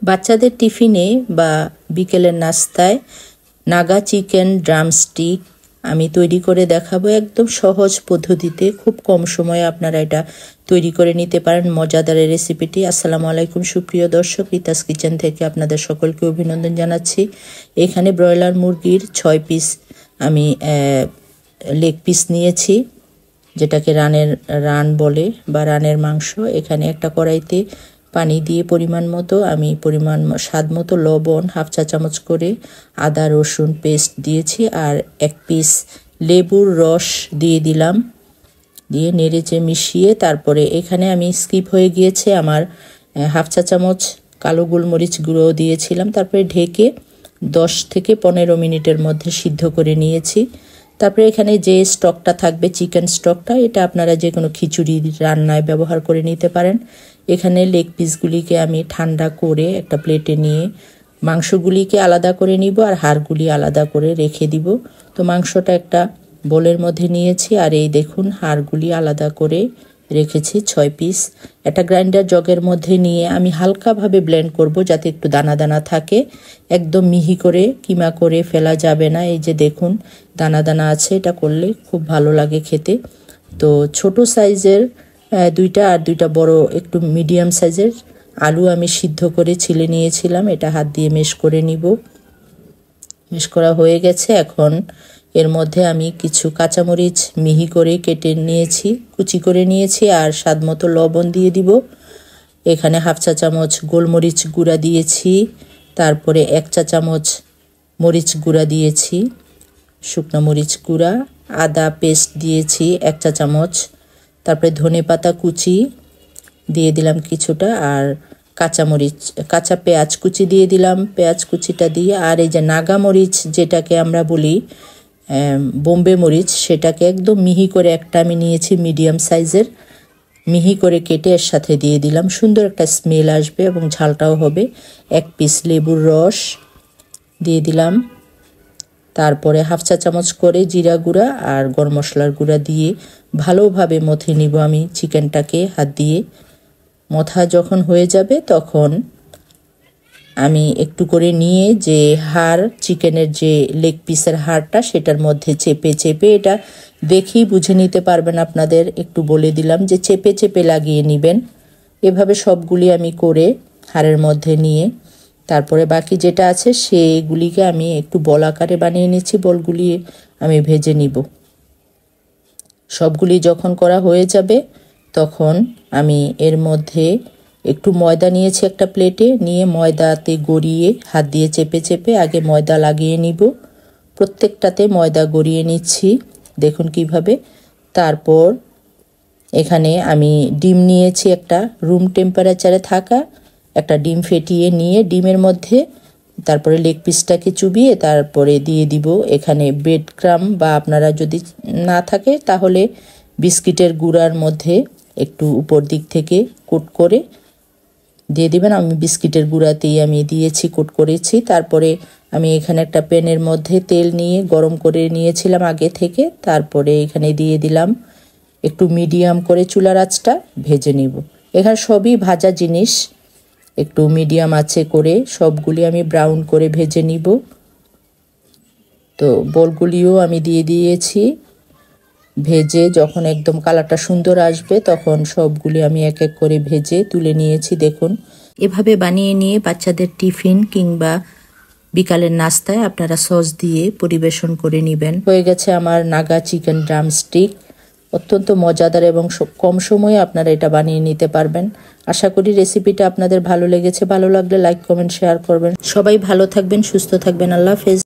বাচ্চাদের টিফিনে বা বিকেলের নাস্তায় নাগা চিকেন ড্রামস্টিক আমি তৈরি করে দেখাবো একদম সহজ পদ্ধতিতে। খুব কম সময়ে আপনারা এটা তৈরি করে নিতে পারেন মজাদার রেসিপিটি। আসসালামু আলাইকুম সুপ্রিয় দর্শক, রিতাস কিচেন থেকে আপনাদের সকলকে অভিনন্দন জানাচ্ছি। এখানে ব্রয়লার মুরগির 6 পিস আমি লেগ পিস নিয়েছি, যেটাকে রান বলে বা রানের মাংস। এখানে একটা কড়াইতে পানি দিয়ে পরিমাণ মতো আমি স্বাদ মতো লবণ, হাফ চা চামচ করে আদা রসুন পেস্ট দিয়েছি, আর 1 পিস লেবুর রস দিয়ে দিলাম। দিয়ে নেড়েচে মিশিয়ে তারপরে এখানে আমি স্কিপ হয়ে গিয়েছে আমার হাফ চা চামচ কালো গোলমরিচ গুঁড়ো দিয়েছিলাম। তারপরে ঢেকে 10 থেকে 15 মিনিটের মধ্যে সিদ্ধ করে নিয়েছি। তারপরে এখানে যে স্টকটা থাকবে চিকেন স্টকটা, এটা আপনারা যে কোনো খিচুড়ি রান্নায় ব্যবহার করে নিতে পারেন। এখানে লেগ পিসগুলিকে আমি ঠান্ডা করে একটা প্লেটে নিয়ে মাংসগুলিকে আলাদা করে নিব আর হাড়গুলি আলাদা করে রেখে দিব। তো মাংসটা একটা বোলের মধ্যে নিয়েছি, আর এই দেখুন হাড়গুলি আলাদা করে রেখেছি 6 পিস। একটা গ্রাইন্ডার জগের মধ্যে নিয়ে আমি হালকাভাবে ব্লেন্ড করব, যাতে একটু দানা দানা থাকে। একদম মিহি করে কিমা করে ফেলা যাবে না। এই যে দেখুন দানা দানা আছে, এটা করলে খুব ভালো লাগে খেতে। তো ছোট সাইজের 2টা আর 2টা বড় একটু মিডিয়াম সাইজের আলু আমি সিদ্ধ করে ছিলে নিয়েছিলাম। এটা হাত দিয়ে মেশ করে নিব। মেশ করা হয়ে গেছে। এখন এর মধ্যে আমি কিছু কাঁচামরিচ মিহি করে কেটে নিয়েছি, কুচি করে নিয়েছি, আর স্বাদ মতো লবণ দিয়ে দিব। এখানে হাফ চা চামচ গোলমরিচ গুঁড়া দিয়েছি, তারপরে 1 চা চামচ মরিচ গুঁড়া দিয়েছি, শুকনো মরিচ গুঁড়া, আদা পেস্ট দিয়েছি 1 চা চামচ, তারপরে ধনেপাতা কুচি দিয়ে দিলাম কিছুটা, আর কাঁচা পেঁয়াজ কুচি দিয়ে দিলাম। পেঁয়াজ কুচিটা দিয়ে, আর এই যে নাগা মরিচ যেটাকে আমরা বলি বোম্বে মরিচ, সেটাকে একদম মিহি করে একটা আমি নিয়েছি মিডিয়াম সাইজের, মিহি করে কেটে এর সাথে দিয়ে দিলাম। সুন্দর একটা স্মেল আসবে এবং ঝালটাও হবে। 1 পিস লেবুর রস দিয়ে দিলাম। তারপরে হাফ চা চামচ করে জিরা গুঁড়া আর গরম মশলার গুঁড়া দিয়ে ভালোভাবে মথে নিব আমি চিকেনটাকে হাত দিয়ে। মথা যখন হয়ে যাবে তখন আমি একটু করে নিয়ে যে হাড়, চিকেনের যে লেগ পিসের হাড়টা, সেটার মধ্যে চেপে চেপে, এটা দেখেই বুঝে নিতে পারবেন আপনাদের, একটু বলে দিলাম যে চেপে চেপে লাগিয়ে নেবেন। এভাবে সবগুলি আমি করে হাড়ের মধ্যে নিয়ে তারপরে বাকি যেটা আছে সেগুলিকে আমি একটু বল আকারে বানিয়ে নিচ্ছি। বলগুলি আমি ভেজে নিব। সবগুলি যখন করা হয়ে যাবে তখন আমি এর মধ্যে একটু ময়দা নিয়েছি একটা প্লেটে, নিয়ে ময়দাতে গড়িয়ে হাত দিয়ে চেপে চেপে আগে ময়দা লাগিয়ে নিব। প্রত্যেকটাতে ময়দা গড়িয়ে নিচ্ছি, দেখুন কিভাবে। তারপর এখানে আমি ডিম নিয়েছি, একটা রুম টেম্পারেচারে থাকা একটা ডিম ফেটিয়ে নিয়ে ডিমের মধ্যে তারপরে লেগ পিসটাকে চুবিয়ে তারপরে দিয়ে দিব এখানে ব্রেড ক্রাম, বা আপনারা যদি না থাকে তাহলে বিস্কিটের গুঁড়ার মধ্যে একটু উপর দিক থেকে কোট করে দিয়ে দিবেন। আমি বিস্কিটের গুঁড়াতেই আমি দিয়েছি, কোট করেছি। তারপরে আমি এখানে একটা প্যানের মধ্যে তেল নিয়ে গরম করে নিয়েছিলাম আগে থেকে, তারপরে এখানে দিয়ে দিলাম। একটু মিডিয়াম করে চুলার আঁচটা ভেজে নিব। এখানে সবই ভাজা জিনিস, একটু মিডিয়াম আঁচে করে সবগুলি আমি ব্রাউন করে ভেজে নিব। তো বলগুলিও আমি দিয়ে দিয়েছি। ভেজে যখন একদম কালারটা সুন্দর আসবে তখন সবগুলি আমি এক এক করে ভেজে তুলে নিয়েছি। দেখুন এভাবে বানিয়ে নিয়ে বাচ্চাদের টিফিন কিংবা বিকালের নাস্তায় আপনারা সস দিয়ে পরিবেশন করে নেবেন। হয়ে গেছে আমার নাগা চিকেন ড্রামস্টিক। অত্যন্ত মজাদার এবং কম সময়ে আপনারা এটা বানিয়ে নিতে পারবেন। আশা করি রেসিপিটা আপনাদের ভালো লেগেছে। ভালো লাগলে লাইক কমেন্ট শেয়ার করবেন। সবাই ভালো থাকবেন, সুস্থ থাকবেন। আল্লাহ হাফেজ।